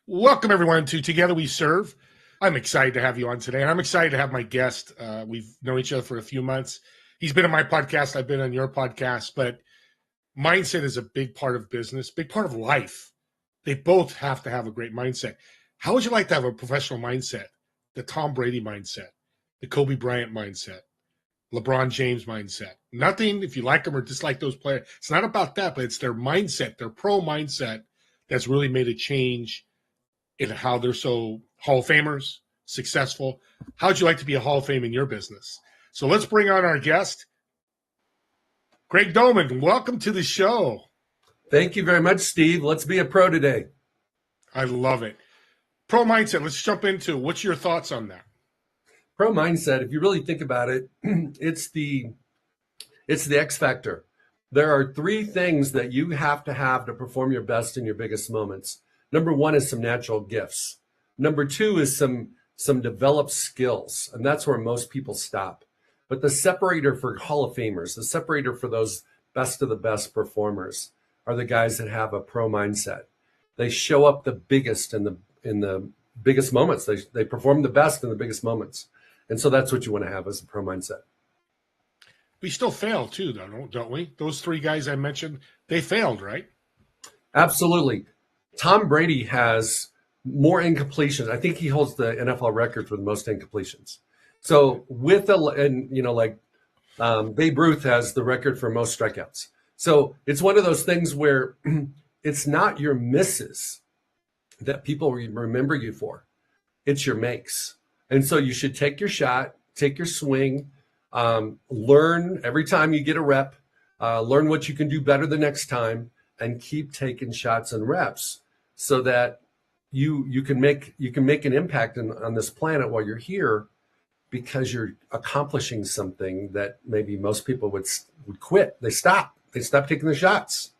Welcome, everyone, to Together We Serve. I'm excited to have you on today, and I'm excited to have my guest. We've known each other for a few months. He's been on my podcast. I've been on your podcast, but mindset is a big part of business, big part of life. They both have to have a great mindset. How would you like to have a professional mindset? The Tom Brady mindset, the Kobe Bryant mindset, LeBron James mindset. Nothing, if you like them or dislike those players, it's not about that, but it's their mindset, their pro mindset that's really made a change in how they're so Hall of Famers, successful. How'd you like to be a Hall of Fame in your business? So let's bring on our guest, Greg Domann. Welcome to the show. Thank you very much, Steve. Let's be a pro today. I love it. Pro mindset, let's jump into what's your thoughts on that? Pro mindset, if you really think about it, it's the X factor. There are three things that you have to perform your best in your biggest moments. Number one is some natural gifts. Number two is some developed skills, and that's where most people stop. But the separator for Hall of Famers, the separator for those best of the best performers are the guys that have a pro mindset. They show up the biggest in the biggest moments. They perform the best in the biggest moments. And so that's what you want to have as a pro mindset. We still fail too, though, don't we? Those three guys I mentioned, they failed, right? Absolutely. Tom Brady has more incompletions. I think he holds the NFL record for the most incompletions. So Babe Ruth has the record for most strikeouts. So it's one of those things where it's not your misses that people remember you for. It's your makes. And so you should take your shot, take your swing, learn every time you get a rep, learn what you can do better the next time, and keep taking shots and reps so that you can make an impact on this planet while you're here, because you're accomplishing something that maybe most people would quit. They stop taking the shots.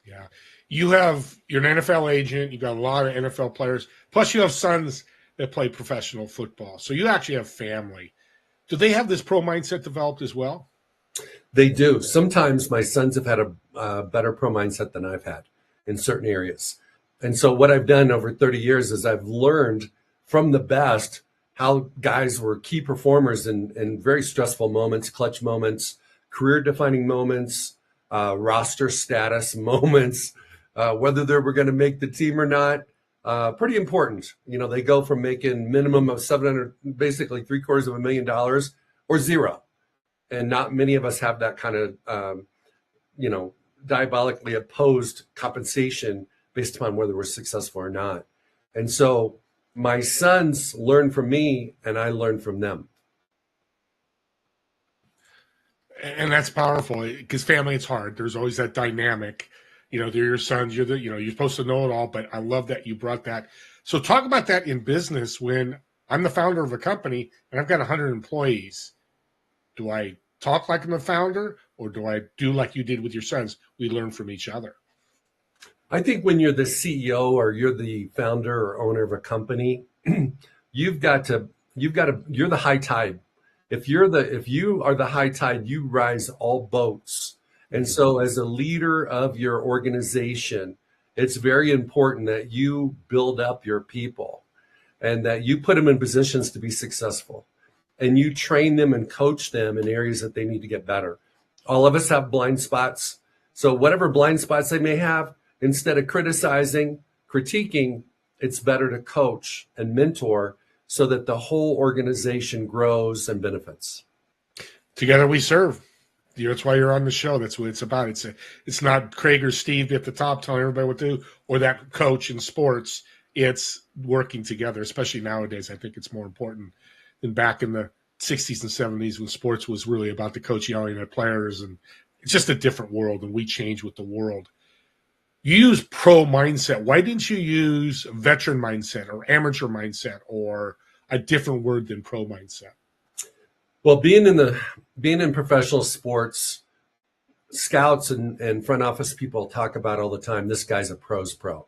Yeah. You're an NFL agent. You got a lot of NFL players. Plus you have sons that play professional football. So you actually have family. Do they have this pro mindset developed as well? They do. Sometimes my sons have had a better pro mindset than I've had in certain areas. And so what I've done over 30 years is I've learned from the best how guys were key performers in very stressful moments, clutch moments, career-defining moments, roster status moments, whether they were going to make the team or not. Pretty important. They go from making minimum of $700, basically $750,000 or zero. And not many of us have that kind of, diabolically opposed compensation based upon whether we're successful or not. And so my sons learn from me and I learn from them. And that's powerful because family, it's hard. There's always that dynamic. They're your sons. You're supposed to know it all, but I love that you brought that. So talk about that in business. When I'm the founder of a company and I've got 100 employees, do I talk like I'm the founder or do I do like you did with your sons? We learn from each other. I think when you're the CEO or you're the founder or owner of a company, you're the high tide. If you are the high tide, you rise all boats. And so as a leader of your organization, it's very important that you build up your people and that you put them in positions to be successful and you train them and coach them in areas that they need to get better. All of us have blind spots. So whatever blind spots they may have, instead of critiquing, it's better to coach and mentor so that the whole organization grows and benefits. Together we serve. That's why you're on the show. That's what it's about. It's not Craig or Steve at the top telling everybody what to do or that coach in sports. It's working together, especially nowadays. I think it's more important than back in the 60s and 70s when sports was really about the coach yelling at players. And it's just a different world, and we change with the world. You use pro mindset. Why didn't you use veteran mindset or amateur mindset or a different word than pro mindset? Well, being in professional sports, scouts and front office people talk about all the time, this guy's a pro's pro.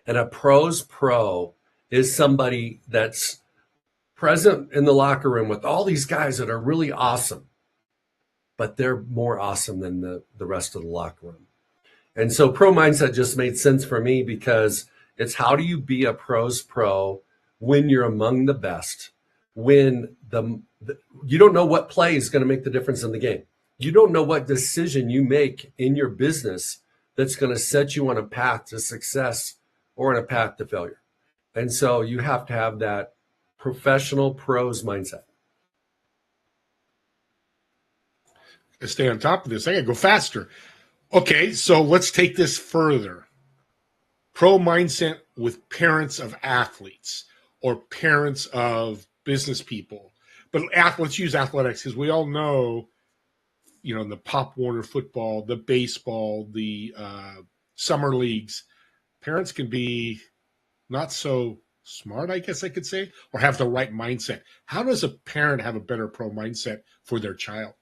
And a pro's pro is somebody that's present in the locker room with all these guys that are really awesome, but they're more awesome than the rest of the locker room. And so pro mindset just made sense for me because It's how do you be a pro's pro when you're among the best, when you don't know what play is going to make the difference in the game. You don't know what decision you make in your business that's going to set you on a path to success or on a path to failure. And so you have to have that professional pros mindset. To stay on top of this, I got to go faster. Okay, so let's take this further. Pro mindset with parents of athletes or parents of business people. But let's use athletics because we all know, in the Pop Warner football, the baseball, the summer leagues, parents can be not so smart, I guess I could say, or have the right mindset. How does a parent have a better pro mindset for their child?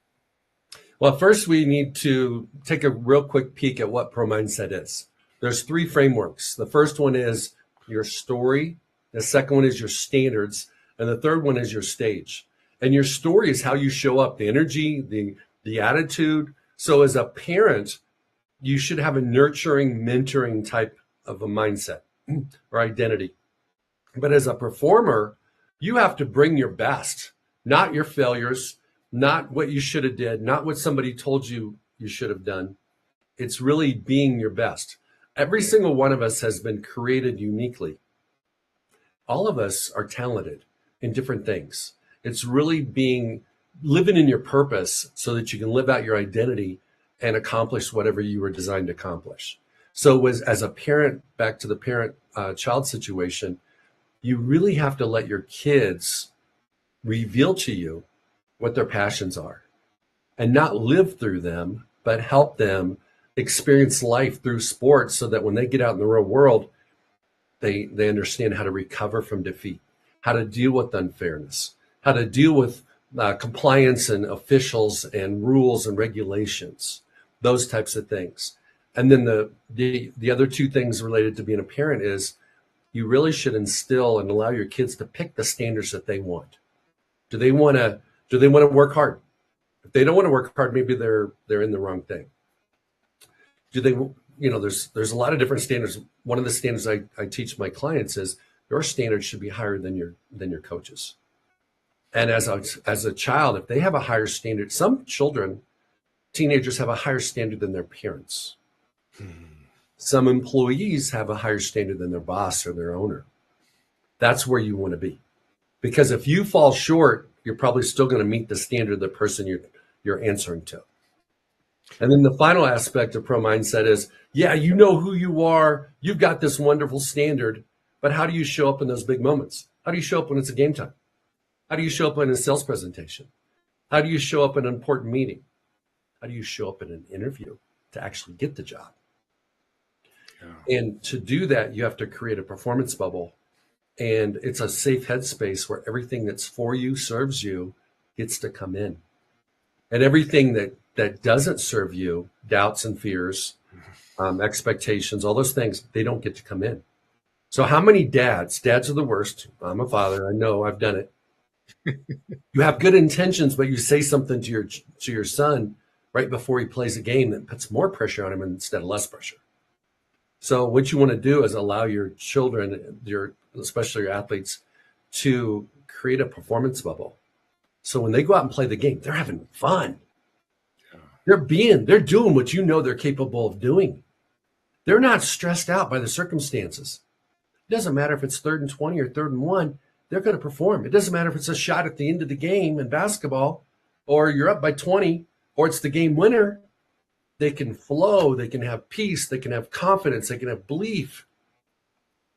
Well, first we need to take a real quick peek at what pro mindset is. There's 3 frameworks. The first one is your story. The second one is your standards. And the third one is your stage. And your story is how you show up, the energy, the attitude. So as a parent, you should have a nurturing, mentoring type of a mindset or identity. But as a performer, you have to bring your best, not your failures, not what you should have did, not what somebody told you you should have done. It's really being your best. Every single one of us has been created uniquely. All of us are talented in different things. It's really living in your purpose so that you can live out your identity and accomplish whatever you were designed to accomplish. So as a parent, back to the parent-child situation, you really have to let your kids reveal to you what their passions are and not live through them, but help them experience life through sports so that when they get out in the real world, they understand how to recover from defeat, how to deal with unfairness, how to deal with compliance and officials and rules and regulations, those types of things. And then the other 2 things related to being a parent is you really should instill and allow your kids to pick the standards that they want. Do they want to work hard? If they don't want to work hard, maybe they're in the wrong thing. Do they, there's a lot of different standards. One of the standards I teach my clients is your standards should be higher than your coaches. And as a child, if they have a higher standard, some teenagers have a higher standard than their parents. Some employees have a higher standard than their boss or their owner. That's where you want to be. Because if you fall short, you're probably still going to meet the standard of the person you're answering to. And then the final aspect of pro mindset is, you know who you are. You've got this wonderful standard, but how do you show up in those big moments? How do you show up when it's a game time? How do you show up in a sales presentation? How do you show up in an important meeting? How do you show up in an interview to actually get the job? Yeah. And to do that, you have to create a performance bubble. And it's a safe headspace where everything that's for you, serves you, gets to come in. And everything that doesn't serve you, doubts and fears, expectations, all those things, they don't get to come in. So how many dads are the worst. I'm a father. I know, I've done it. You have good intentions, but you say something to your son right before he plays a game that puts more pressure on him instead of less pressure. So what you want to do is allow your children, especially your athletes, to create a performance bubble. So when they go out and play the game, they're having fun. They're doing what you know they're capable of doing. They're not stressed out by the circumstances. It doesn't matter if it's 3rd and 20 or 3rd and 1, they're going to perform. It doesn't matter if it's a shot at the end of the game in basketball, or you're up by 20, or it's the game winner. They can flow, they can have peace, they can have confidence, they can have belief.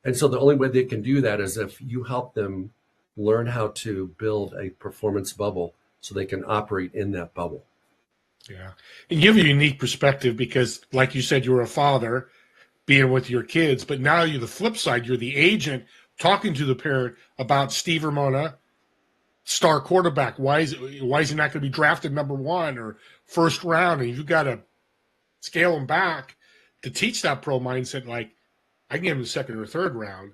And so the only way they can do that is if you help them learn how to build a performance bubble so they can operate in that bubble. Yeah. And you have a unique perspective because, like you said, you were a father being with your kids, but now you're the flip side. You're the agent talking to the parent about Steve Ramona, star quarterback. Why is he not going to be drafted number 1 or first round? And you've got to scale him back to teach that pro mindset. Like, I can give him the 2nd or 3rd round.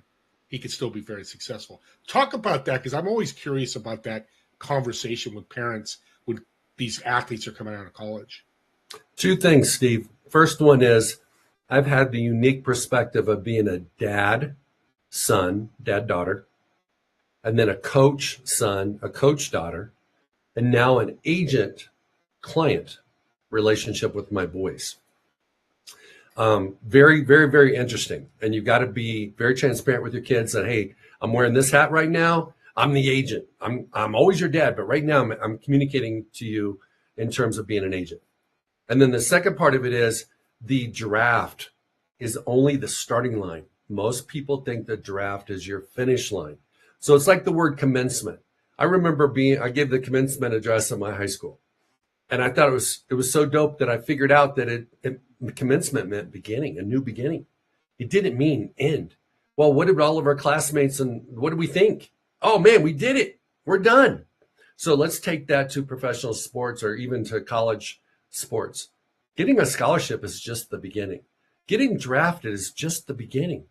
He could still be very successful. Talk about that, because I'm always curious about that conversation with parents when these athletes are coming out of college. 2 things, Steve. First one is I've had the unique perspective of being a dad, son, dad, daughter, and then a coach, son, a coach, daughter, and now an agent, client relationship with my boys. Very, very, very interesting. And you've got to be very transparent with your kids that, hey, I'm wearing this hat right now. I'm the agent. I'm always your dad, but right now I'm communicating to you in terms of being an agent. And then the second part of it is the draft is only the starting line. Most people think the draft is your finish line. So it's like the word commencement. I remember I gave the commencement address at my high school. And I thought it was so dope that I figured out that commencement meant beginning, a new beginning. It didn't mean end. Well, what did all of our classmates and what did we think? Oh man, we did it. We're done. So let's take that to professional sports or even to college sports. Getting a scholarship is just the beginning. Getting drafted is just the beginning.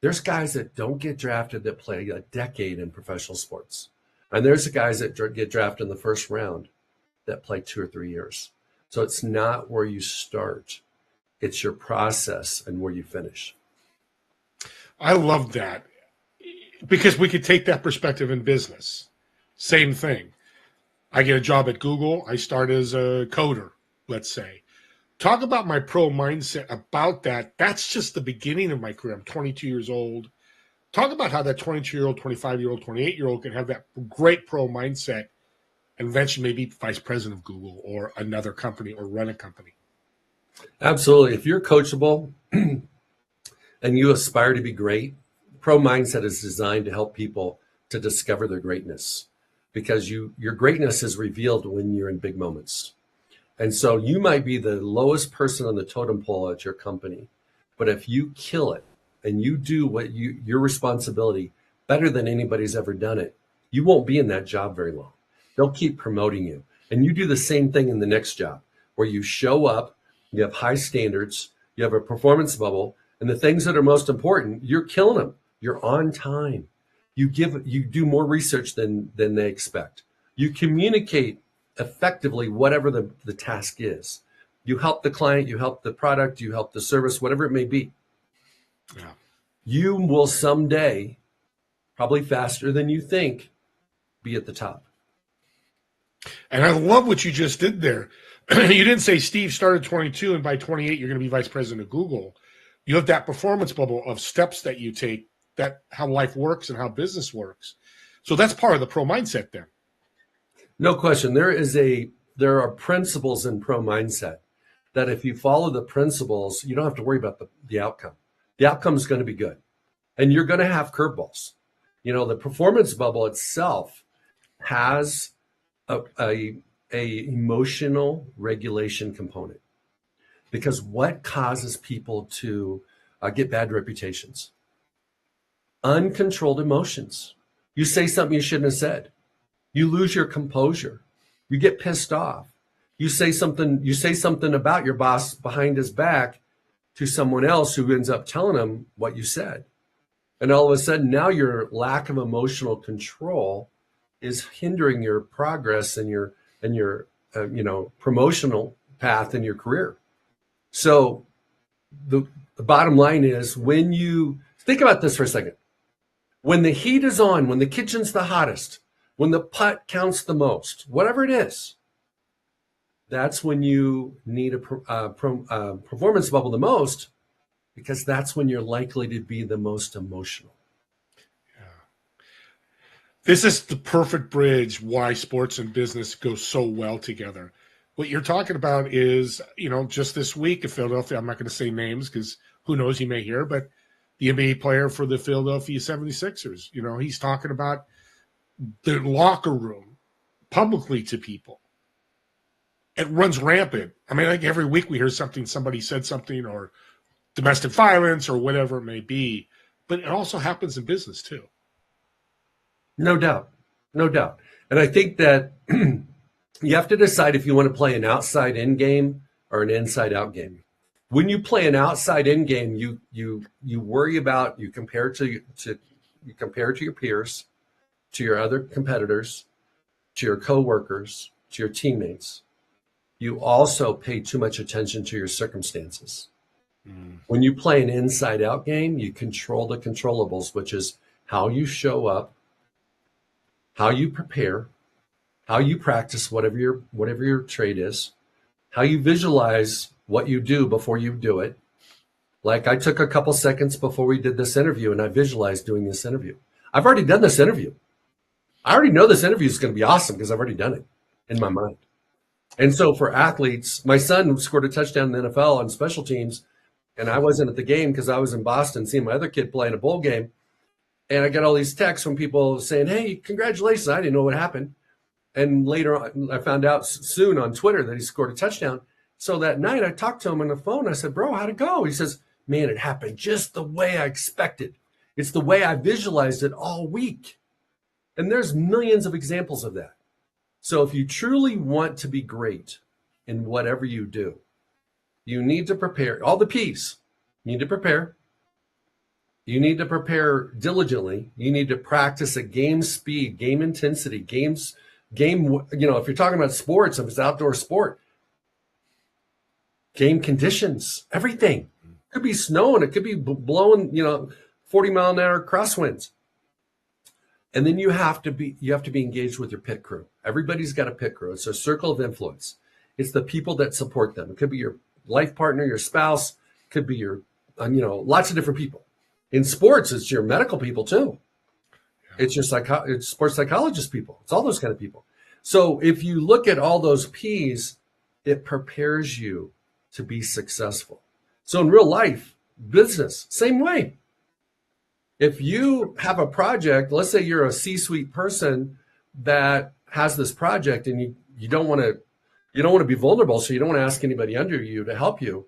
There's guys that don't get drafted that play a decade in professional sports. And there's the guys that get drafted in the first round that play 2 or 3 years. So it's not where you start. It's your process and where you finish. I love that because we could take that perspective in business. Same thing. I get a job at Google. I start as a coder, let's say. Talk about my pro mindset about that. That's just the beginning of my career. I'm 22 years old. Talk about how that 22-year-old, 25-year-old, 28-year-old can have that great pro mindset and eventually maybe vice president of Google or another company or run a company. Absolutely. If you're coachable and you aspire to be great, pro mindset is designed to help people to discover their greatness because your greatness is revealed when you're in big moments. And so you might be the lowest person on the totem pole at your company, but if you kill it and you do what your responsibility better than anybody's ever done it, you won't be in that job very long. They'll keep promoting you. And you do the same thing in the next job where you show up, you have high standards, you have a performance bubble, and the things that are most important, you're killing them. You're on time. You do more research than they expect. You communicate effectively whatever the task is. You help the client, you help the product, you help the service, whatever it may be. Yeah. You will someday, probably faster than you think, be at the top. And I love what you just did there. You didn't say Steve started 22 and by 28 you're going to be vice president of Google. You have that performance bubble of steps that you take, that how life works and how business works. So that's part of the pro mindset then. No question. There are principles in pro mindset that if you follow the principles, you don't have to worry about the outcome. The outcome is going to be good. And you're going to have curveballs. The performance bubble itself has a emotional regulation component. Because what causes people to get bad reputations? Uncontrolled emotions. You say something you shouldn't have said. You lose your composure. You get pissed off. You say something about your boss behind his back to someone else who ends up telling him what you said. And all of a sudden now your lack of emotional control is hindering your progress and your promotional path in your career. So the bottom line is when you think about this for a second, when the heat is on, when the kitchen's the hottest, when the putt counts the most, whatever it is, that's when you need a performance bubble the most, because that's when you're likely to be the most emotional. Yeah. This is the perfect bridge why sports and business go so well together. What you're talking about is, just this week in Philadelphia, I'm not going to say names because who knows, you may hear, but the NBA player for the Philadelphia 76ers, he's talking about the locker room publicly to people. It runs rampant. I mean, like every week we hear somebody said something or domestic violence or whatever it may be, but it also happens in business too. No doubt. No doubt. And I think that you have to decide if you want to play an outside in game or an inside out game. When you play an outside in game, you worry about, you compare to your peers, to your other competitors, to your coworkers, to your teammates. You also pay too much attention to your circumstances. When you play an inside out game, you control the controllables, which is how you show up, how you prepare, how you practice whatever your trade is, how you visualize what you do before you do it. Like I took a couple seconds before we did this interview and I visualized doing this interview. I've already done this interview. I already know this interview is going to be awesome because I've already done it in my mind. And so for athletes, my son scored a touchdown in the NFL on special teams, and I wasn't at the game because I was in Boston seeing my other kid play in a bowl game. And I got all these texts from people saying, hey, congratulations. I didn't know what happened. And later on, I found out soon on Twitter that he scored a touchdown. So that night I talked to him on the phone. I said, bro, how'd it go? He says, man, it happened just the way I expected. It's the way I visualized it all week. And there's millions of examples of that. So if you truly want to be great in whatever you do, you need to prepare all the P's. You need to prepare. You need to prepare diligently. You need to practice at game speed, game intensity, game, if you're talking about sports, if it's outdoor sport, game conditions, everything. It could be snowing. It could be blowing, 40-mile-an-hour crosswinds. And then you have to be engaged with your pit crew. Everybody's got a pit crew. It's a circle of influence. It's the people that support them. It could be your life partner, your spouse, could be your, lots of different people. In sports, it's your medical people too. It's your it's sports psychologist people. It's all those kind of people. So if you look at all those P's, it prepares you to be successful. So in real life, business, same way. If you have a project, let's say you're a C-suite person that has this project and you don't want to be vulnerable, so you don't want to ask anybody under you to help you,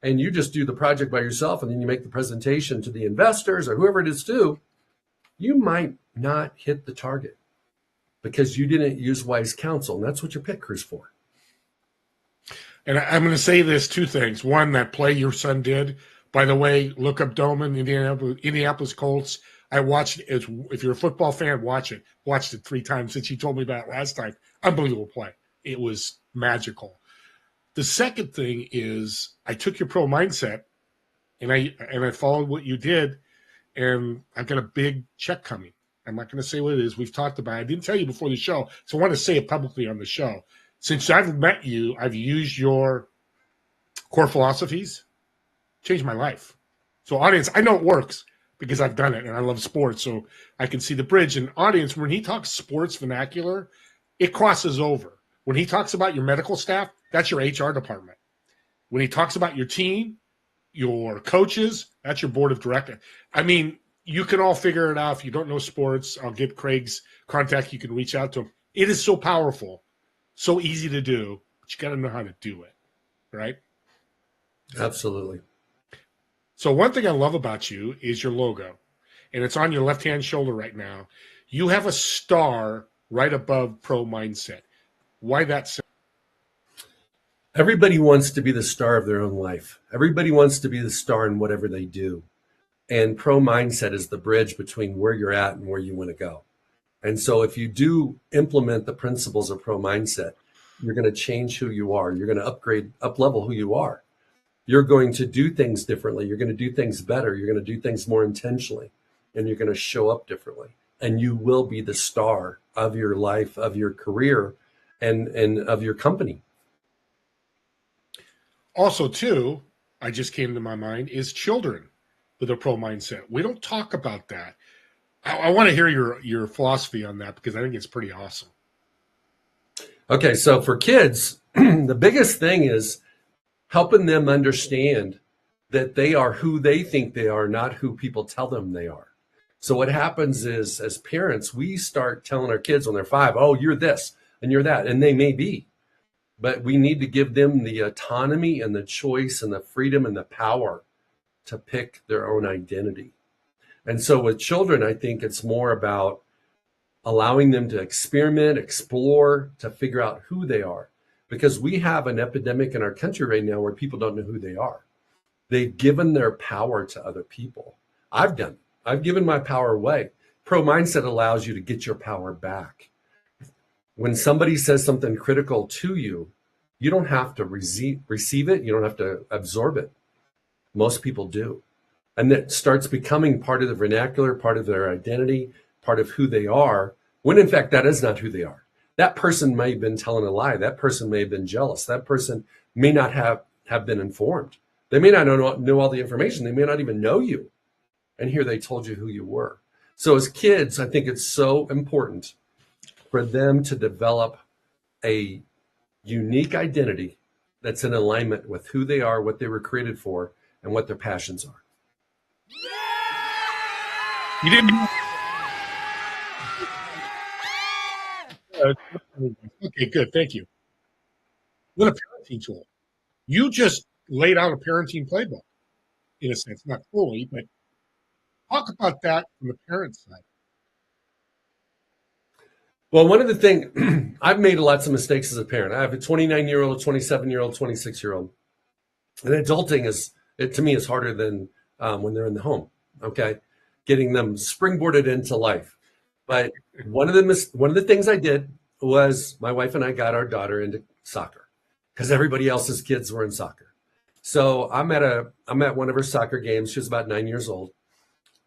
and you just do the project by yourself and then you make the presentation to the investors or whoever it is to, you might not hit the target because you didn't use wise counsel, and that's what your pit crew's for. And I'm going to say this, two things. One, that play your son did. By the way, look up Domann, Indianapolis Colts. I watched it. If you're a football fan, watch it. Watched it 3 times since you told me about it last time. Unbelievable play. It was magical. The second thing is I took your pro mindset and I followed what you did, and I've got a big check coming. I'm not going to say what it is. We've talked about it. I didn't tell you before the show, so I want to say it publicly on the show. Since I've met you, I've used your core philosophies, changed my life. So audience, I know it works because I've done it and I love sports, so I can see the bridge. And audience, when he talks sports vernacular, it crosses over. When he talks about your medical staff, that's your HR department. When he talks about your team, your coaches, that's your board of directors. I mean, you can all figure it out. If you don't know sports, I'll get Craig's contact. You can reach out to him. It is so powerful, so easy to do, but you got to know how to do it, right? Absolutely. So one thing I love about you is your logo, and it's on your left-hand shoulder right now. You have a star right above Pro Mindset. Why that? Everybody wants to be the star of their own life. Everybody wants to be the star in whatever they do. And Pro Mindset is the bridge between where you're at and where you want to go. And so if you do implement the principles of Pro Mindset, you're going to change who you are. You're going to up-level who you are. You're going to do things differently. You're going to do things better. You're going to do things more intentionally, and you're going to show up differently. And you will be the star of your life, of your career, and of your company. Also, too, I just came to my mind, is children with a pro mindset. We don't talk about that. I want to hear your philosophy on that because I think it's pretty awesome. Okay, so for kids, the biggest thing is helping them understand that they are who they think they are, not who people tell them they are. So what happens is, as parents, we start telling our kids when they're 5, oh, you're this and you're that, and they may be. But we need to give them the autonomy and the choice and the freedom and the power to pick their own identity. And so with children, I think it's more about allowing them to experiment, explore, to figure out who they are. Because we have an epidemic in our country right now where people don't know who they are. They've given their power to other people. I've done it. I've given my power away. Pro Mindset allows you to get your power back. When somebody says something critical to you, you don't have to receive it. You don't have to absorb it. Most people do. And that starts becoming part of the vernacular, part of their identity, part of who they are, when in fact that is not who they are. That person may have been telling a lie. That person may have been jealous. That person may not have been informed. They may not know all the information. They may not even know you. And here they told you who you were. So as kids, I think it's so important for them to develop a unique identity that's in alignment with who they are, what they were created for, and what their passions are. You didn't. Okay, good. Thank you. What a parenting tool. You just laid out a parenting playbook, in a sense, not fully, but talk about that from the parent side. Well, one of the things, I've made lots of mistakes as a parent. I have a 29-year-old, a 27-year-old, 26-year-old. And adulting to me, is harder than when they're in the home, okay? Getting them springboarded into life. But one of the things I did was my wife and I got our daughter into soccer because everybody else's kids were in soccer. So I'm at one of her soccer games. She was about 9 years old.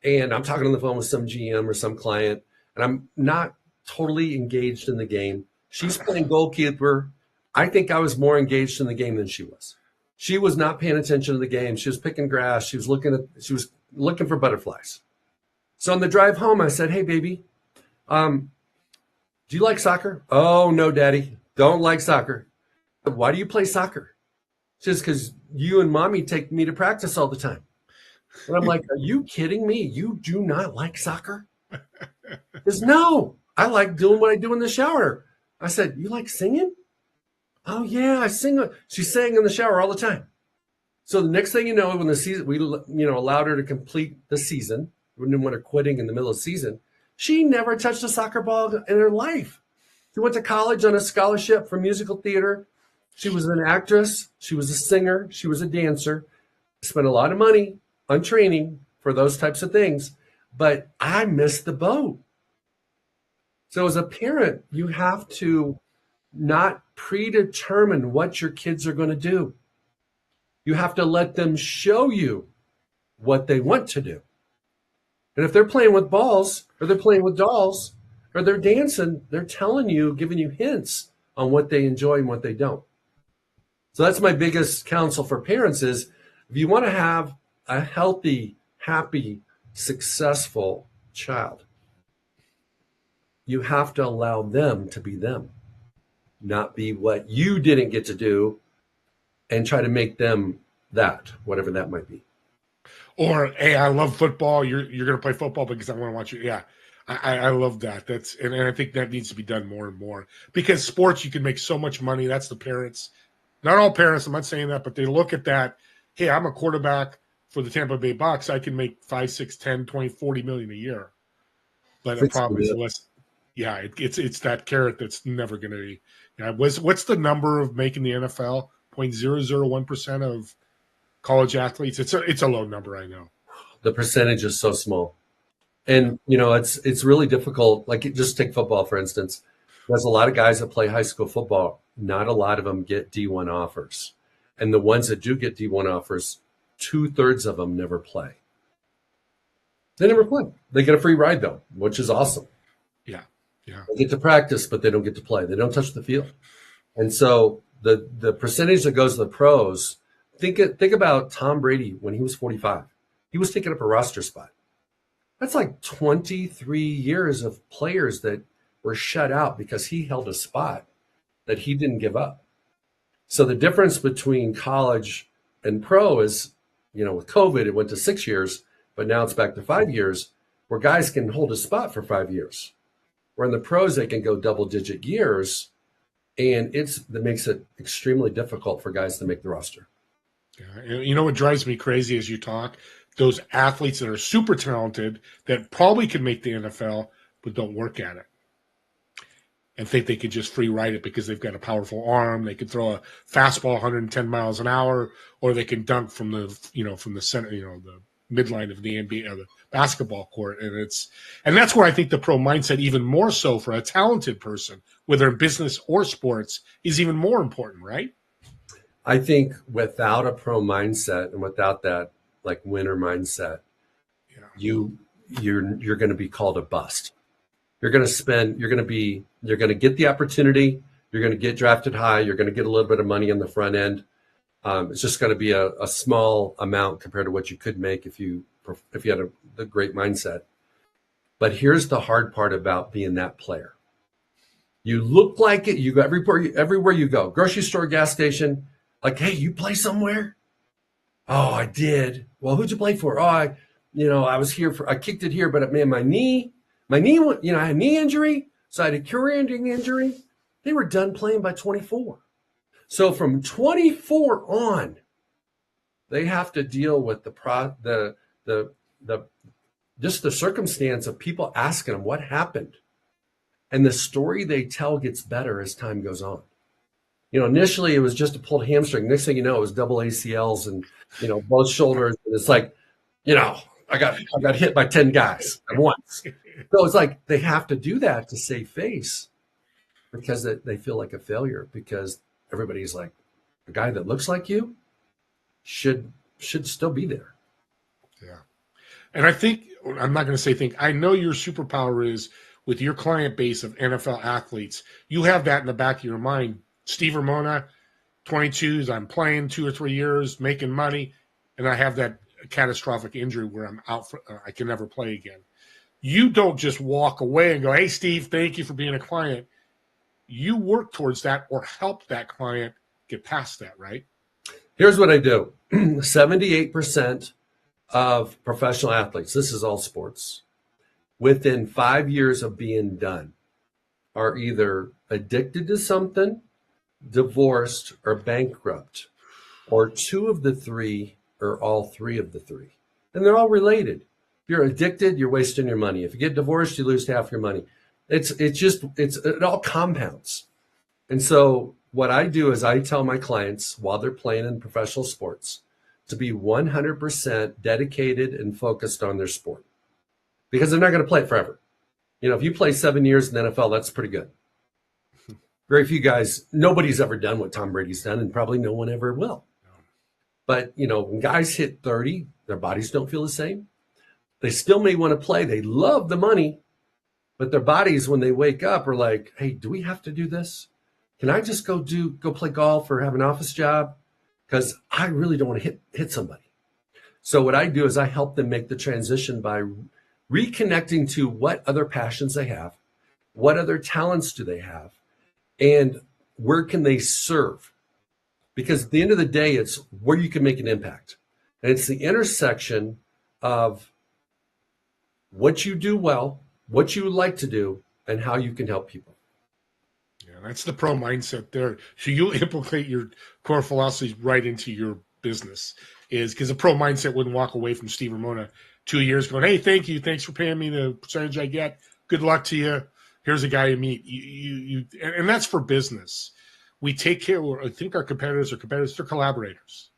And I'm talking on the phone with some GM or some client, and I'm not totally engaged in the game. She's playing goalkeeper. I think I was more engaged in the game than she was. She was not paying attention to the game. She was picking grass. She was looking for butterflies. So on the drive home, I said, "Hey, baby, do you like soccer?" "Oh, no, Daddy, don't like soccer." "Why do you play soccer?" "Just because you and Mommy take me to practice all the time." And I'm like, "Are you kidding me? You do not like soccer?" She says, "No, I like doing what I do in the shower." I said, "You like singing?" "Oh, yeah, I sing." She sang in the shower all the time. So the next thing you know, when the season, we allowed her to complete the season. We didn't want her quitting in the middle of the season. She never touched a soccer ball in her life. She went to college on a scholarship for musical theater. She was an actress. She was a singer. She was a dancer. Spent a lot of money on training for those types of things. But I missed the boat. So as a parent, you have to not predetermine what your kids are going to do. You have to let them show you what they want to do. And if they're playing with balls or they're playing with dolls or they're dancing, they're telling you, giving you hints on what they enjoy and what they don't. So that's my biggest counsel for parents is if you want to have a healthy, happy, successful child, you have to allow them to be them, not be what you didn't get to do and try to make them that, whatever that might be. Or, hey, I love football. You're going to play football because I want to watch you. Yeah, I love that. And I think that needs to be done more and more because sports, you can make so much money. That's the parents. Not all parents, I'm not saying that, but they look at that. Hey, I'm a quarterback for the Tampa Bay Bucks. I can make 5, 6, 10, 20, 40 million a year. But the problem is, it's that carrot that's never going to be. Yeah, what's the number of making the NFL? 0.001% of college athletes. It's a low number, I know. The percentage is so small. And it's really difficult. Like just take football, for instance. There's a lot of guys that play high school football. Not a lot of them get D1 offers. And the ones that do get D1 offers, 2/3 of them never play. They never play. They get a free ride though, which is awesome. Yeah. They get to practice, but they don't get to play. They don't touch the field. And so the percentage that goes to the pros, think about Tom Brady when he was 45. He was taking up a roster spot. That's like 23 years of players that were shut out because he held a spot that he didn't give up. So the difference between college and pro is, with COVID, it went to 6 years, but now it's back to 5 years where guys can hold a spot for 5 years. Where in the pros, they can go double-digit years, and that makes it extremely difficult for guys to make the roster. Yeah. You know what drives me crazy as you talk? Those athletes that are super talented that probably could make the NFL, but don't work at it. And think they could just free ride it because they've got a powerful arm. They could throw a fastball 110 miles an hour, or they can dunk from the center, the midline of the NBA or the basketball court. And that's where I think the pro mindset, even more so for a talented person, whether in business or sports, is even more important, right? I think without a pro mindset and without that, like winner mindset, Yeah. you're going to be called a bust. You're going to get the opportunity. You're going to get drafted high. You're going to get a little bit of money on the front end. It's just going to be a small amount compared to what you could make if you had a great mindset. But here's the hard part about being that player. You look like it. You go everywhere you go, grocery store, gas station. Like, hey, you play somewhere? Oh, I did. Well, who'd you play for? Oh, I was here I kicked it here, but man, my knee, I had a knee injury, so I had a career-ending injury. They were done playing by 24. So from 24 on, they have to deal with the just the circumstance of people asking them what happened. And the story they tell gets better as time goes on. Initially it was just a pulled hamstring. Next thing you know, it was double ACLs and, both shoulders. And it's like, I got hit by 10 guys at once. So it's like they have to do that to save face because they feel like a failure because everybody's like, a guy that looks like you should still be there. Yeah. And I'm not going to say I know your superpower is with your client base of NFL athletes. You have that in the back of your mind. Steve Ramona, 22s, I'm playing 2 or 3 years, making money, and I have that catastrophic injury where I'm out I can never play again. You don't just walk away and go, hey, Steve, thank you for being a client. You work towards that or help that client get past that, right? Here's what I do. 78% of professional athletes, this is all sports, within 5 years of being done are either addicted to something, divorced, or bankrupt, or 2 of the 3 or all 3 of the 3. And they're all related. If you're addicted, you're wasting your money. If you get divorced, you lose half your money. It all compounds. And so what I do is I tell my clients while they're playing in professional sports to be 100% dedicated and focused on their sport because they're not going to play it forever. If you play 7 years in the NFL, that's pretty good. Very few guys, nobody's ever done what Tom Brady's done, and probably no one ever will. But, when guys hit 30, their bodies don't feel the same. They still may want to play. They love the money, but their bodies, when they wake up, are like, hey, do we have to do this? Can I just go play golf or have an office job? Because I really don't want to hit somebody. So what I do is I help them make the transition by reconnecting to what other passions they have, what other talents do they have, and where can they serve? Because at the end of the day, it's where you can make an impact. And it's the intersection of what you do well, what you like to do, and how you can help people. Yeah, that's the pro mindset there. So you implicate your core philosophies right into your business. Is because a pro mindset wouldn't walk away from Steve Ramona 2 years going, hey, thank you. Thanks for paying me the percentage I get. Good luck to you. Here's a guy you meet. And that's for business. We take care. I think our competitors are competitors. They're collaborators.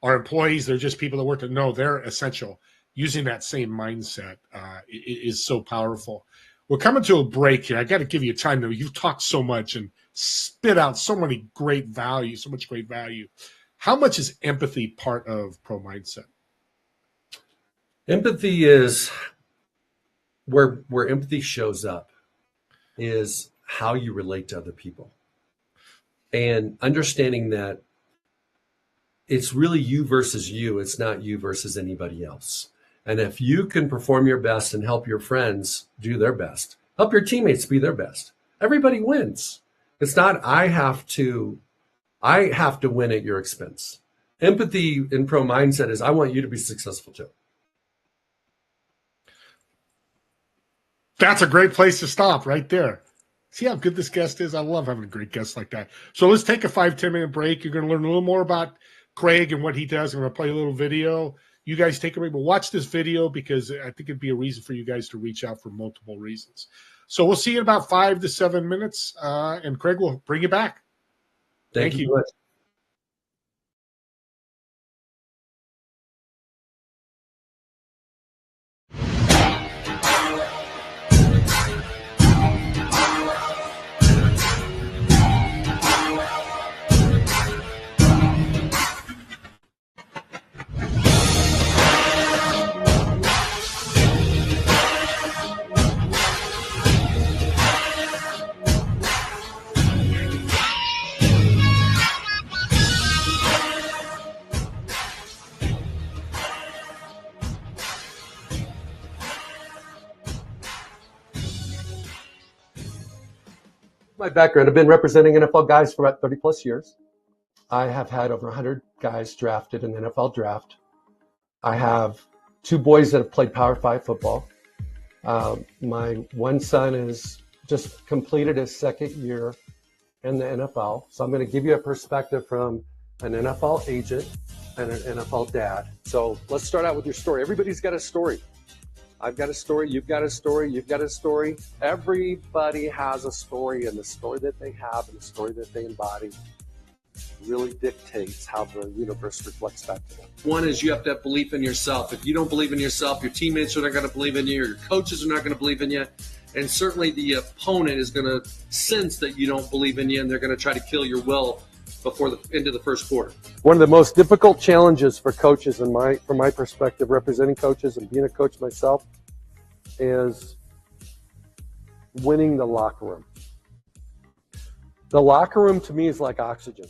Our employees, they're just people that work. No, they're essential. Using that same mindset is so powerful. We're coming to a break here. I got to give you time, though. You've talked so much and spit out so much great value. How much is empathy part of pro mindset? Empathy is where empathy shows up is how you relate to other people. And understanding that it's really you versus you. It's not you versus anybody else. And if you can perform your best and help your friends do their best, help your teammates be their best, everybody wins. It's not I have to win at your expense. Empathy in pro mindset is I want you to be successful too. That's a great place to stop right there. See how good this guest is? I love having a great guest like that. So let's take a 5-10 minute break. You're going to learn a little more about Craig and what he does. I'm going to play a little video. You guys take a break, but watch this video because I think it'd be a reason for you guys to reach out for multiple reasons. So we'll see you in about 5 to 7 minutes, and Craig will bring you back. Thank you much. My background, I've been representing NFL guys for about 30 plus years. I have had over 100 guys drafted in the NFL draft. I have 2 boys that have played Power 5 football. My one son has just completed his 2nd year in the NFL. So I'm going to give you a perspective from an NFL agent and an NFL dad. So let's start out with your story. Everybody's got a story. I've got a story. You've got a story. You've got a story. Everybody has a story, and the story that they have and the story that they embody really dictates how the universe reflects back to them. One is you have to have belief in yourself. If you don't believe in yourself, your teammates are not going to believe in you, or your coaches are not going to believe in you, and certainly the opponent is going to sense that you don't believe in you, and they're going to try to kill your will before the end of the first quarter. One of the most difficult challenges for coaches, from my perspective, representing coaches and being a coach myself, is winning the locker room. The locker room to me is like oxygen.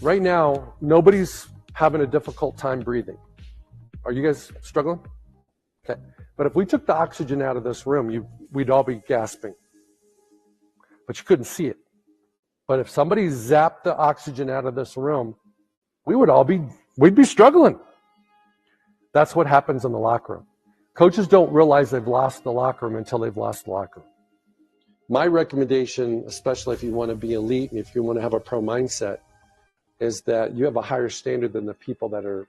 Right now, nobody's having a difficult time breathing. Are you guys struggling? Okay. But if we took the oxygen out of this room, we'd all be gasping. But you couldn't see it. But if somebody zapped the oxygen out of this room, we'd be struggling. That's what happens in the locker room. Coaches don't realize they've lost the locker room until they've lost the locker room. My recommendation, especially if you want to be elite and if you want to have a pro mindset, is that you have a higher standard than the people that are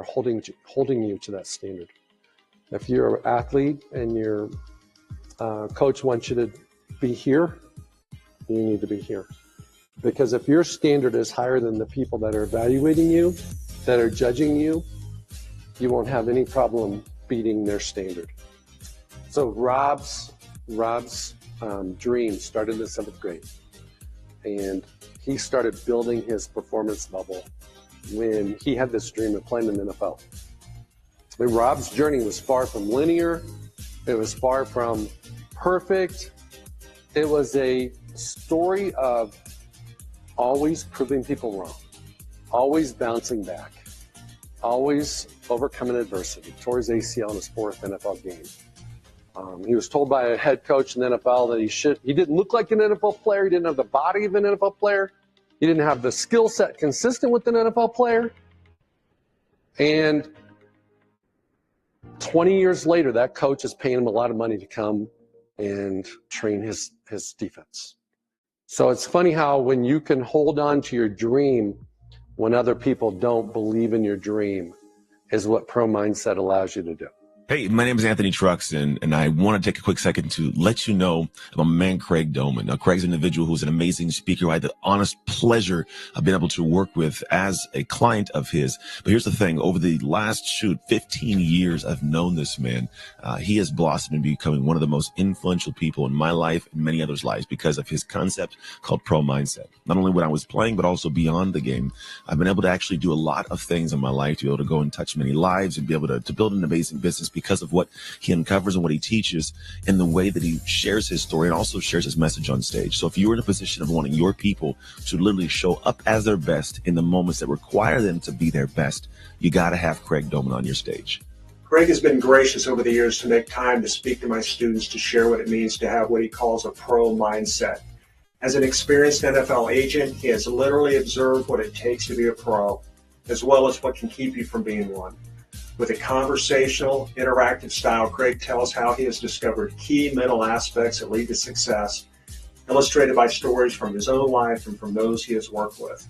holding you to that standard. If you're an athlete and your coach wants you to be here, you need to be here. Because if your standard is higher than the people that are evaluating you, that are judging you, you won't have any problem beating their standard. So Rob's dream started in the 7th grade. And he started building his performance bubble when he had this dream of playing in the NFL. And Rob's journey was far from linear. It was far from perfect. It was a story of always proving people wrong, always bouncing back, always overcoming adversity. Tore his ACL in his 4th NFL game. He was told by a head coach in the NFL that he didn't look like an NFL player. He didn't have the body of an NFL player. He didn't have the skill set consistent with an NFL player. And 20 years later, that coach is paying him a lot of money to come and train his defense. So it's funny how when you can hold on to your dream when other people don't believe in your dream is what pro mindset allows you to do. Hey, my name is Anthony Truxton, and I want to take a quick second to let you know about my man, Craig Domann. Now, Craig's an individual who's an amazing speaker who I had the honest pleasure of being able to work with as a client of his. But here's the thing. Over the last, 15 years I've known this man, he has blossomed into becoming one of the most influential people in my life and many others' lives because of his concept called Pro Mindset. Not only when I was playing, but also beyond the game. I've been able to actually do a lot of things in my life to be able to go and touch many lives and be able to build an amazing business because of what he uncovers and what he teaches and the way that he shares his story and also shares his message on stage. So if you're in a position of wanting your people to literally show up as their best in the moments that require them to be their best, you got to have Craig Domann on your stage. Craig has been gracious over the years to make time to speak to my students to share what it means to have what he calls a pro mindset. As an experienced NFL agent, he has literally observed what it takes to be a pro, as well as what can keep you from being one. With a conversational, interactive style, Craig tells how he has discovered key mental aspects that lead to success, illustrated by stories from his own life and from those he has worked with.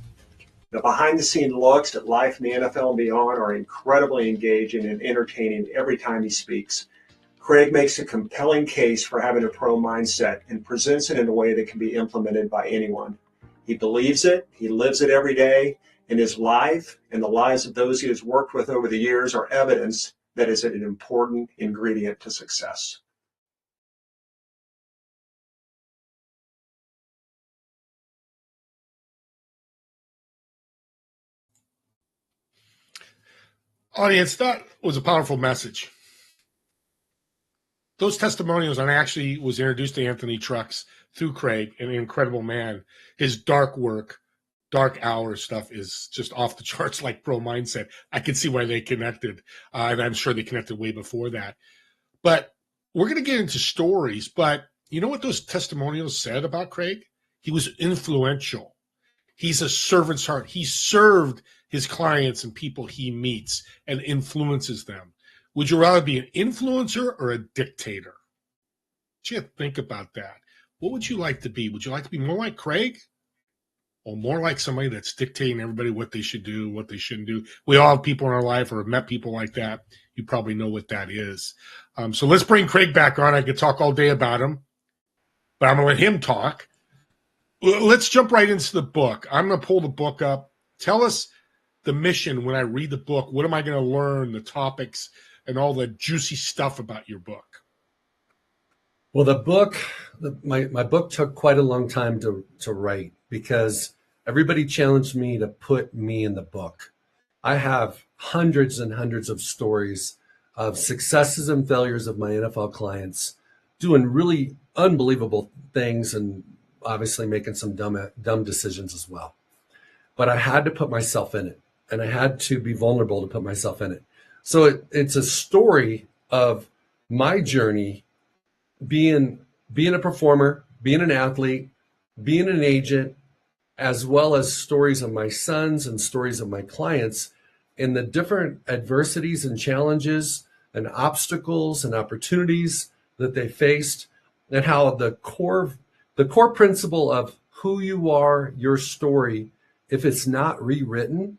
The behind-the-scenes looks at life in the NFL and beyond are incredibly engaging and entertaining every time he speaks. Craig makes a compelling case for having a pro mindset and presents it in a way that can be implemented by anyone. He believes it, he lives it every day, and his life and the lives of those he has worked with over the years are evidence that is an important ingredient to success. Audience, that was a powerful message. Those testimonials, and I actually was introduced to Anthony Trucks through Craig, an incredible man. His dark work, dark hour stuff is just off the charts like pro mindset. I can see why they connected, and I'm sure they connected way before that. But we're going to get into stories, but You know what those testimonials said about Craig? He was influential. He's a servant's heart. He served his clients and people he meets and influences them. Would you rather be an influencer or a dictator? You think about that. What would you like to be? Would you like to be more like Craig or more like somebody that's dictating everybody what they should do, what they shouldn't do? We all have people in our life or have met people like that. You probably know what that is. So let's bring Craig back on. I could talk all day about him, but I'm going to let him talk. Let's jump right into the book. I'm going to pull the book up. Tell us the mission when I read the book. What am I going to learn, the topics, and all the juicy stuff about your book? Well, the book, my book took quite a long time to write because everybody challenged me to put me in the book. I have hundreds and hundreds of stories of successes and failures of my NFL clients doing really unbelievable things and obviously making some dumb decisions as well. But I had to put myself in it, and I had to be vulnerable to put myself in it. So it's a story of my journey being a performer, being an athlete, being an agent, as well as stories of my sons and stories of my clients and the different adversities and challenges and obstacles and opportunities that they faced, and how the core principle of who you are, your story, if it's not rewritten,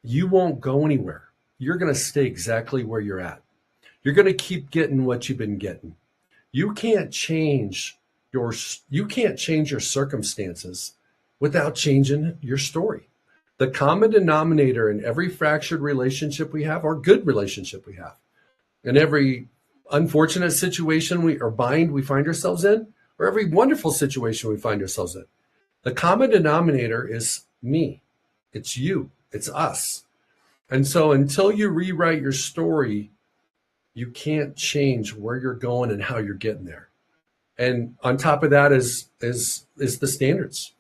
you won't go anywhere. You're going to stay exactly where you're at. You're going to keep getting what you've been getting. You can't change your circumstances without changing your story. The common denominator in every fractured relationship we have, or good relationship we have, in every unfortunate situation we find ourselves in, or every wonderful situation we find ourselves in, the common denominator is me. It's you. It's us. And so until you rewrite your story, you can't change where you're going and how you're getting there. And on top of that is the standards.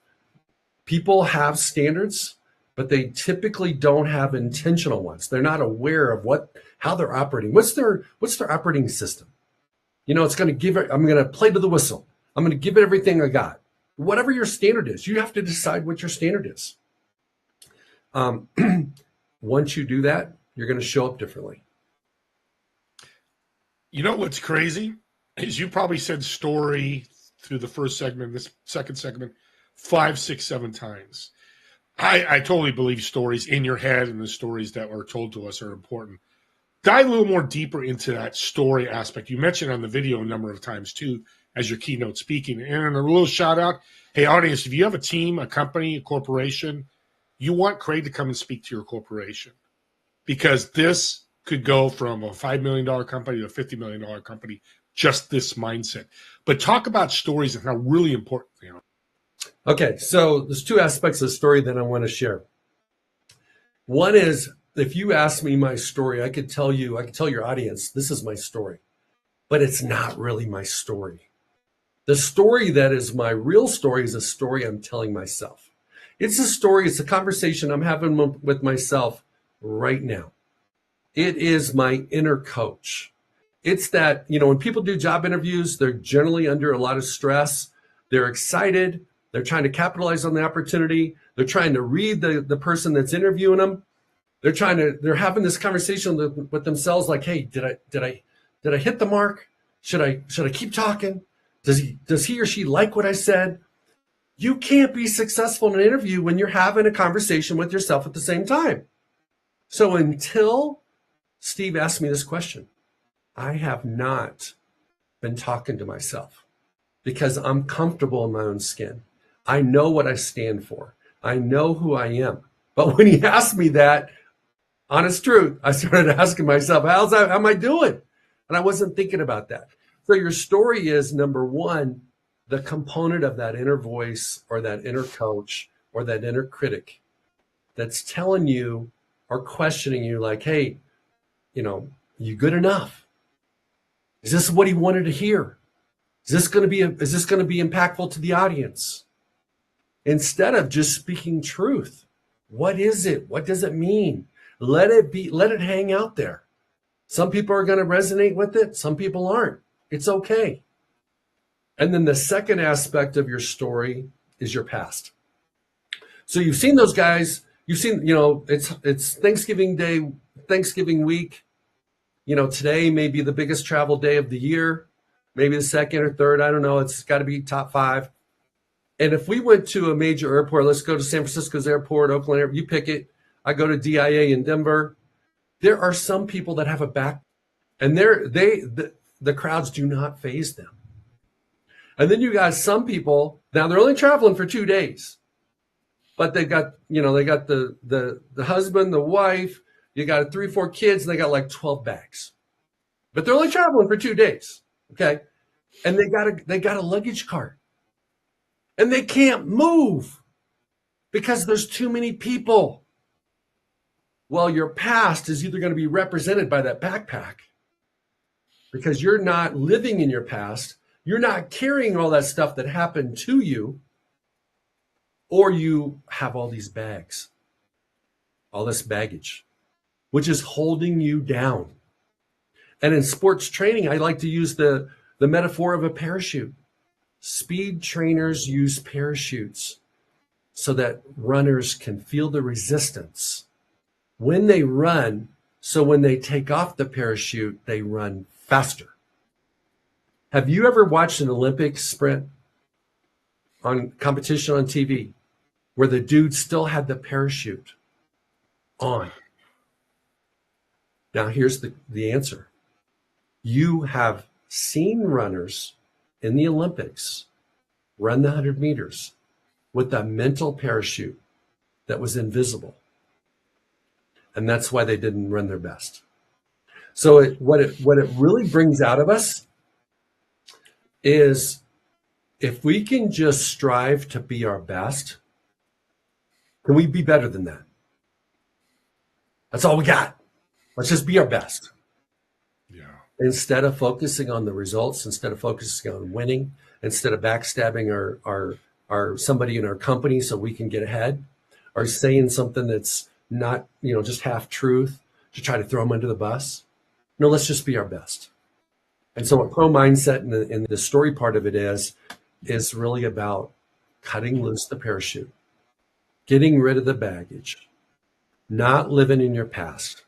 People have standards, but they typically don't have intentional ones. They're not aware of how they're operating. What's their operating system? I'm going to play to the whistle. I'm going to give it everything I got. Whatever your standard is, you have to decide what your standard is. Once you do that, you're going to show up differently. You know what's crazy is you probably said story through the first segment, this second segment, 5, 6, 7 times. I totally believe stories in your head and the stories that are told to us are important. Dive a little more deeper into that story aspect. You mentioned on the video a number of times too, as your keynote speaking. And a little shout out, hey audience, if you have a team, a company, a corporation, you want Craig to come and speak to your corporation, because this could go from a $5 million company to a $50 million company, just this mindset. But talk about stories and how really important they are. Okay, so there's 2 aspects of the story that I want to share. One is, if you ask me my story, I could tell your audience, this is my story, but it's not really my story. The story that is my real story is a story I'm telling myself. It's a story, it's a conversation I'm having with myself right now. It is my inner coach. It's that, when people do job interviews, they're generally under a lot of stress. They're excited. They're trying to capitalize on the opportunity. They're trying to read the person that's interviewing them. They're having this conversation with themselves like, hey, did I hit the mark? Should I keep talking? Does he or she like what I said? You can't be successful in an interview when you're having a conversation with yourself at the same time. So until Steve asked me this question, I have not been talking to myself because I'm comfortable in my own skin. I know what I stand for. I know who I am. But when he asked me that, honest truth, I started asking myself, how am I doing? And I wasn't thinking about that. So your story is, number one, the component of that inner voice or that inner coach or that inner critic that's telling you or questioning you like, hey, you good enough? Is this what he wanted to hear? Is this going to be impactful to the audience? Instead of just speaking truth, what is it? What does it mean? Let it hang out there. Some people are going to resonate with it. Some people aren't. It's okay. And then the second aspect of your story is your past. So you've seen those guys, you've seen, it's Thanksgiving Day, Thanksgiving week. Today may be the biggest travel day of the year, maybe the second or third. I don't know. It's got to be top 5. And if we went to a major airport, let's go to San Francisco's airport, Oakland airport, you pick it. I go to DIA in Denver. There are some people that have a back, and the crowds do not faze them. And then you got some people, now they're only traveling for 2 days, but they got the husband, the wife, you got 3, 4 kids, and they got like 12 bags. But they're only traveling for 2 days. Okay. And they got a luggage cart. And they can't move because there's too many people. Well, your past is either going to be represented by that backpack because you're not living in your past. You're not carrying all that stuff that happened to you, or you have all these bags, all this baggage, which is holding you down. And in sports training, I like to use the metaphor of a parachute. Speed trainers use parachutes so that runners can feel the resistance when they run, so when they take off the parachute, they run faster. Have you ever watched an Olympic sprint on competition on TV where the dude still had the parachute on? Now, here's the answer. You have seen runners in the Olympics run the 100 meters with a mental parachute that was invisible. And that's why they didn't run their best. So what it really brings out of us is if we can just strive to be our best, can we be better than that? That's all we got. Let's just be our best. Yeah. Instead of focusing on the results, instead of focusing on winning, instead of backstabbing our somebody in our company so we can get ahead, or saying something that's not, just half truth to try to throw them under the bus. No, let's just be our best. And so what pro mindset in the story part of it is really about cutting loose the parachute, getting rid of the baggage, not living in your past,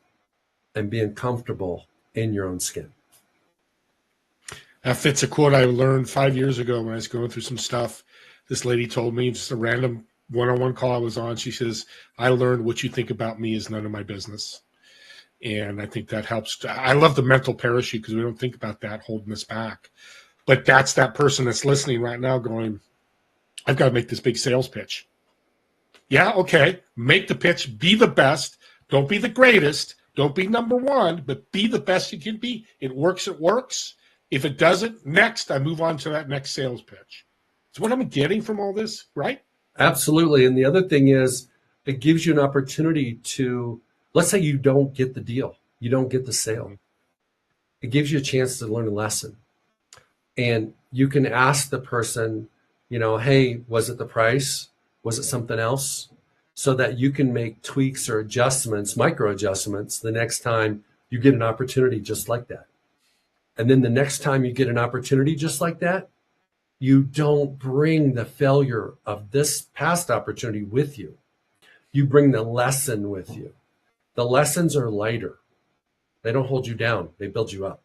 and being comfortable in your own skin. That fits a quote I learned 5 years ago when I was going through some stuff. This lady told me, just a random one-on-one call I was on. She says, I learned what you think about me is none of my business. And I think that helps. I love the mental parachute because we don't think about that holding us back. But that's that person that's listening right now going, I've got to make this big sales pitch. Yeah, okay. Make the pitch. Be the best. Don't be the greatest. Don't be number one, but be the best you can be. It works, it works. If it doesn't, next, I move on to that next sales pitch. It's what I'm getting from all this, right? Absolutely. And the other thing is it gives you an opportunity to, let's say you don't get the deal, you don't get the sale. It gives you a chance to learn a lesson. And you can ask the person, hey, was it the price? Was it something else? So that you can make tweaks or adjustments, micro adjustments, the next time you get an opportunity just like that. And then the next time you get an opportunity just like that, you don't bring the failure of this past opportunity with you. You bring the lesson with you. The lessons are lighter. They don't hold you down. They build you up.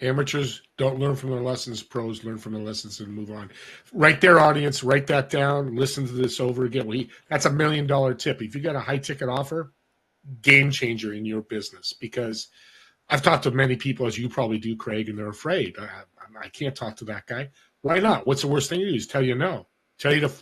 Amateurs don't learn from their lessons. Pros learn from their lessons and move on. Right there, audience. Write that down. Listen to this over again. That's $1 million tip. If you got a high ticket offer, game changer in your business. Because I've talked to many people, as you probably do, Craig, and they're afraid. I can't talk to that guy. Why not? What's the worst thing to do? Is tell you no. Tell you to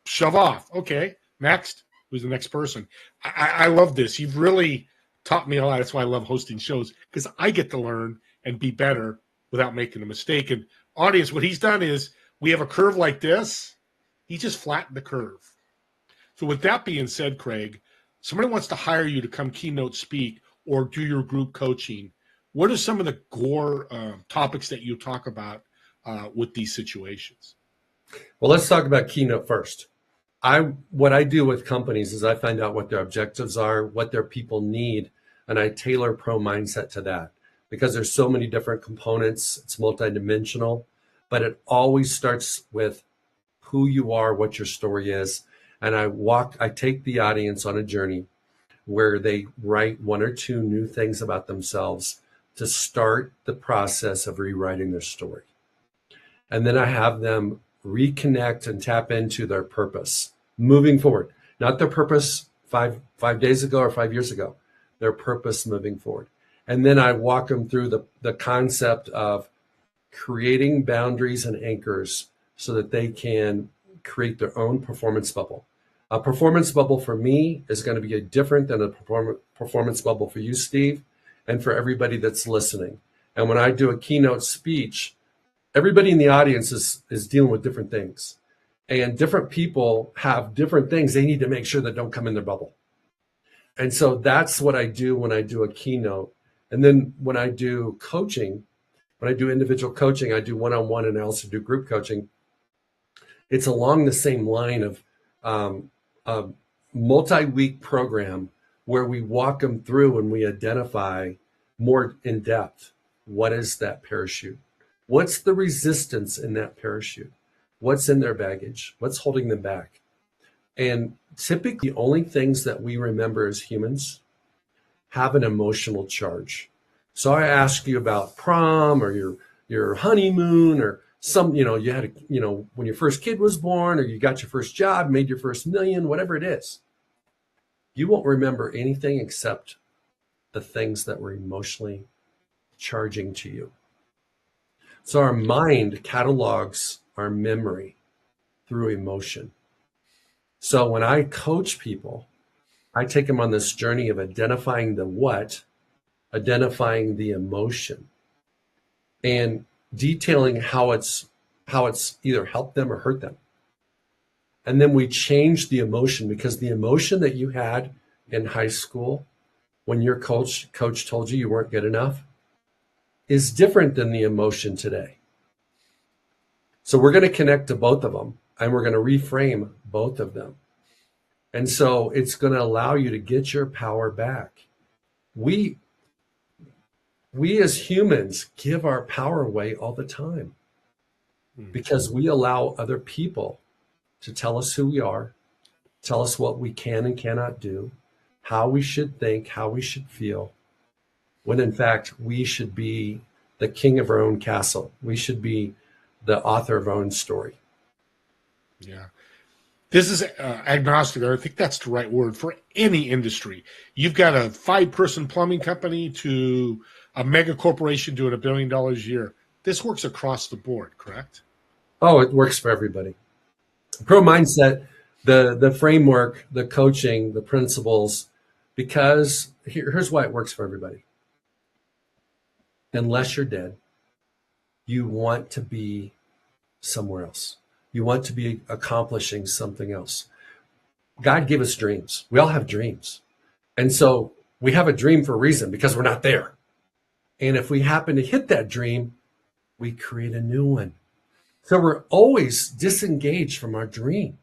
shove off. Okay, next. Who's the next person? I love this. You've really taught me a lot. That's why I love hosting shows, because I get to learn and be better without making a mistake. And audience, what he's done is we have a curve like this. He just flattened the curve. So with that being said, Craig, somebody wants to hire you to come keynote speak or do your group coaching. What are some of the core topics that you talk about with these situations? Well, let's talk about keynote first. What I do with companies is I find out what their objectives are, what their people need, and I tailor pro mindset to that because there's so many different components. It's multidimensional. but it always starts with who you are, what your story is. And I take the audience on a journey where they write one or two new things about themselves to start the process of rewriting their story. And then I have them reconnect and tap into their purpose moving forward, not their purpose five days ago or 5 years ago, their purpose moving forward. And then I walk them through the concept of creating boundaries and anchors so that they can create their own performance bubble. A performance bubble for me is going to be different than a performance bubble for you, Steve, and for everybody that's listening. And when I do a keynote speech, everybody in the audience is dealing with different things. And different people have different things they need to make sure that don't come in their bubble. And so that's what I do when I do a keynote. And then when I do coaching, when I do individual coaching, I do one-on-one and I also do group coaching. It's along the same line of a multi-week program where we walk them through and we identify more in depth. What is that parachute? What's the resistance in that parachute? What's in their baggage? What's holding them back? And typically, the only things that we remember as humans have an emotional charge. So I ask you about prom or your honeymoon or you had when your first kid was born or you got your first job, made your first million, whatever it is. You won't remember anything except the things that were emotionally charging to you. So our mind catalogs our memory through emotion. So when I coach people, I take them on this journey of identifying the what, identifying the emotion, and detailing how it's either helped them or hurt them. And then we change the emotion, because the emotion that you had in high school when your coach told you weren't good enough is different than the emotion today. So we're going to connect to both of them and we're going to reframe both of them. And so it's going to allow you to get your power back. We as humans give our power away all the time because we allow other people to tell us who we are, tell us what we can and cannot do, how we should think, how we should feel, when in fact we should be the king of our own castle. We should be the author of our own story. Yeah. This is agnostic. I think that's the right word for any industry. You've got a 5-person plumbing company to a mega corporation doing $1 billion a year. This works across the board, correct? Oh, it works for everybody. Pro mindset, the framework, the coaching, the principles, because here's why it works for everybody. Unless you're dead, you want to be somewhere else. You want to be accomplishing something else. God gave us dreams. We all have dreams. And so we have a dream for a reason, because we're not there. And if we happen to hit that dream, we create a new one. So we're always disengaged from our dream.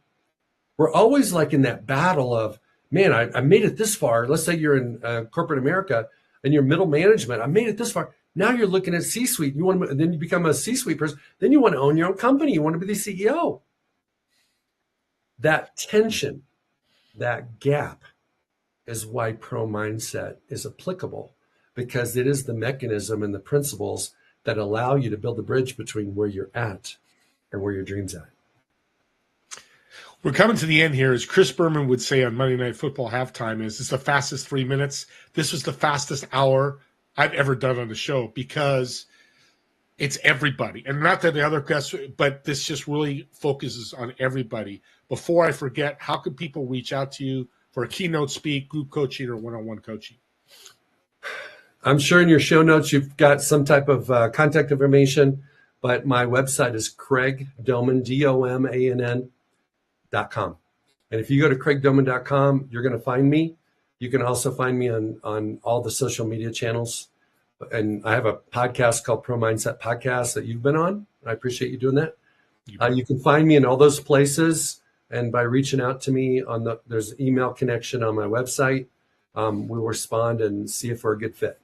We're always like in that battle of, man, I made it this far. Let's say you're in corporate America and you're middle management. I made it this far. Now you're looking at C-suite. Then you become a C-suite person. Then you want to own your own company. You want to be the CEO. That tension, that gap is why pro mindset is applicable, because it is the mechanism and the principles that allow you to build the bridge between where you're at and where your dream's at. We're coming to the end here. As Chris Berman would say on Monday Night Football halftime, this is the fastest 3 minutes. This was the fastest hour I've ever done on the show, because it's everybody. And not that the other guests, but this just really focuses on everybody. Before I forget, how can people reach out to you for a keynote speak, group coaching, or one-on-one coaching? I'm sure in your show notes you've got some type of contact information, but my website is CraigDomann, DOMANN.com. And if you go to CraigDomann.com, you're going to find me. You can also find me on all the social media channels. And I have a podcast called Pro Mindset Podcast that you've been on. I appreciate you doing that. You can find me in all those places. And by reaching out to me there's an email connection on my website. We'll respond and see if we're a good fit.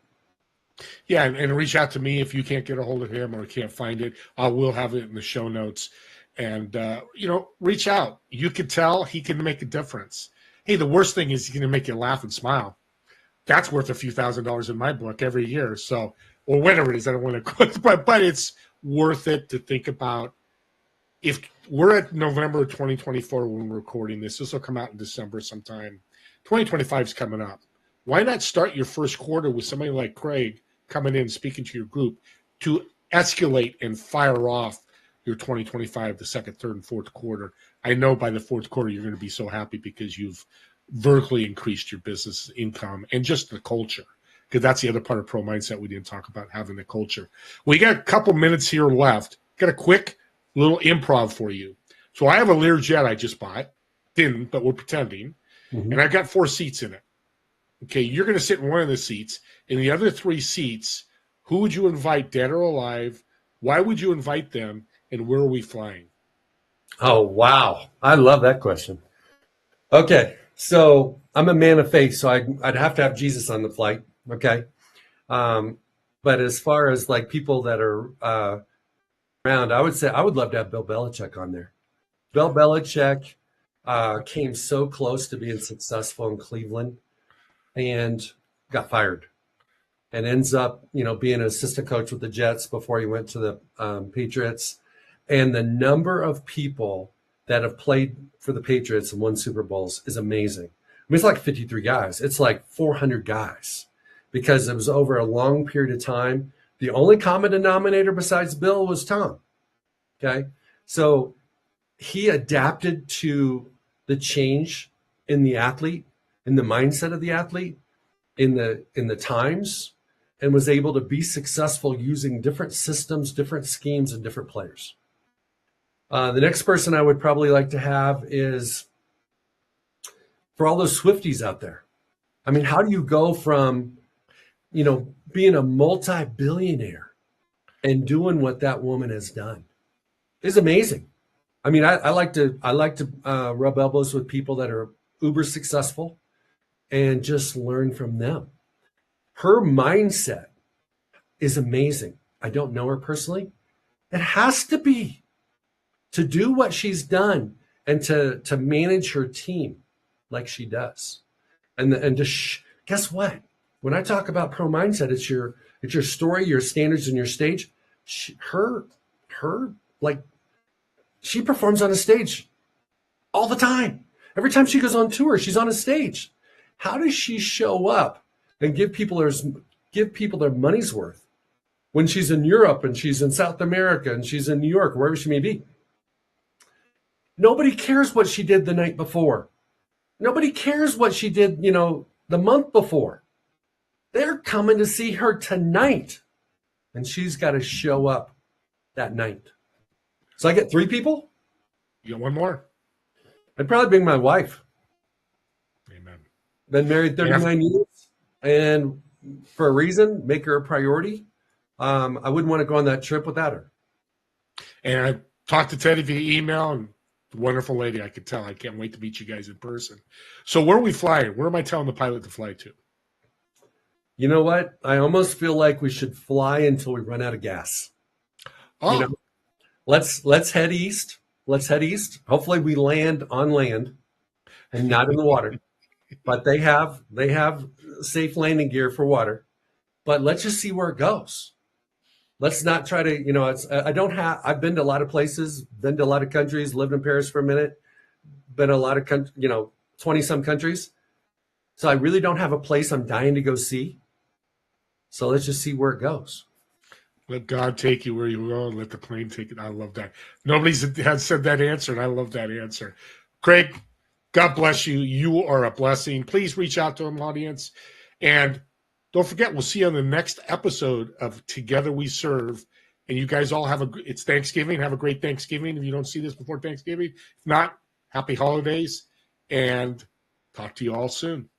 Yeah, and reach out to me if you can't get a hold of him or can't find it. I will have it in the show notes. And, reach out. You could tell he can make a difference. Hey, the worst thing is he's going to make you laugh and smile. That's worth a few $1,000s in my book every year. So, or whatever it is, I don't want to quit, but it's worth it to think about. If we're at November 2024 when we're recording this, this will come out in December sometime. 2025 is coming up. Why not start your first quarter with somebody like Craig coming in, speaking to your group to escalate and fire off your 2025, the second, third, and fourth quarter? I know by the fourth quarter, you're going to be so happy because you've vertically increased your business income and just the culture, because that's the other part of Pro Mindset we didn't talk about, having the culture. We got a couple minutes here left. Got a quick little improv for you. So I have a Learjet I just bought. Didn't, but we're pretending. And I got 4 seats in it. Okay, you're going to sit in one of the seats. In the other 3 seats, who would you invite, dead or alive? Why would you invite them? And where are we flying? Oh, wow. I love that question. Okay, so I'm a man of faith, so I'd have to have Jesus on the flight. Okay. But as far as like people that are around, I would say I would love to have Bill Belichick on there. Bill Belichick came so close to being successful in Cleveland and got fired, and ends up, being an assistant coach with the Jets before he went to the Patriots. And the number of people that have played for the Patriots and won Super Bowls is amazing. I mean, it's like 53 guys. It's like 400 guys because it was over a long period of time. The only common denominator besides Bill was Tom. Okay. So he adapted to the change in the athlete, in the mindset of the athlete, in the times, and was able to be successful using different systems, different schemes, and different players. The next person I would probably like to have is for all those Swifties out there. I mean, how do you go from, being a multi-billionaire and doing what that woman has done? It's amazing. I mean, I like to rub elbows with people that are uber successful and just learn from them. Her mindset is amazing. I don't know her personally. It has to be to do what she's done and to manage her team like she does. And guess what? When I talk about Pro Mindset, it's your story, your standards, and your stage. She performs on a stage all the time. Every time she goes on tour, she's on a stage. How does she show up and give people their money's worth when she's in Europe and she's in South America and she's in New York, wherever she may be? Nobody cares what she did the night before. Nobody cares what she did, the month before. They're coming to see her tonight, and she's got to show up that night. So I get 3 people? You got one more? I'd probably bring my wife. Amen. Been married 39 years, and for a reason, make her a priority. I wouldn't want to go on that trip without her. And I talked to Teddy via email, and wonderful lady, I could tell. I can't wait to meet you guys in person. So where are we flying? Where am I telling the pilot to fly to? You know what? I almost feel like we should fly until we run out of gas. Oh. Let's head east. Let's head east. Hopefully we land on land and not in the water. But they have safe landing gear for water. But let's just see where it goes. Let's not try to, I've been to a lot of places, been to a lot of countries, lived in Paris for a minute, been to a lot of 20 some countries. So I really don't have a place I'm dying to go see. So let's just see where it goes. Let God take you where you go and let the plane take it. I love that. Nobody's has said that answer, and I love that answer. Craig, God bless you. You are a blessing. Please reach out to him, audience. And don't forget, we'll see you on the next episode of Together We Serve. And you guys all it's Thanksgiving. Have a great Thanksgiving. If you don't see this before Thanksgiving, if not, happy holidays. And talk to you all soon.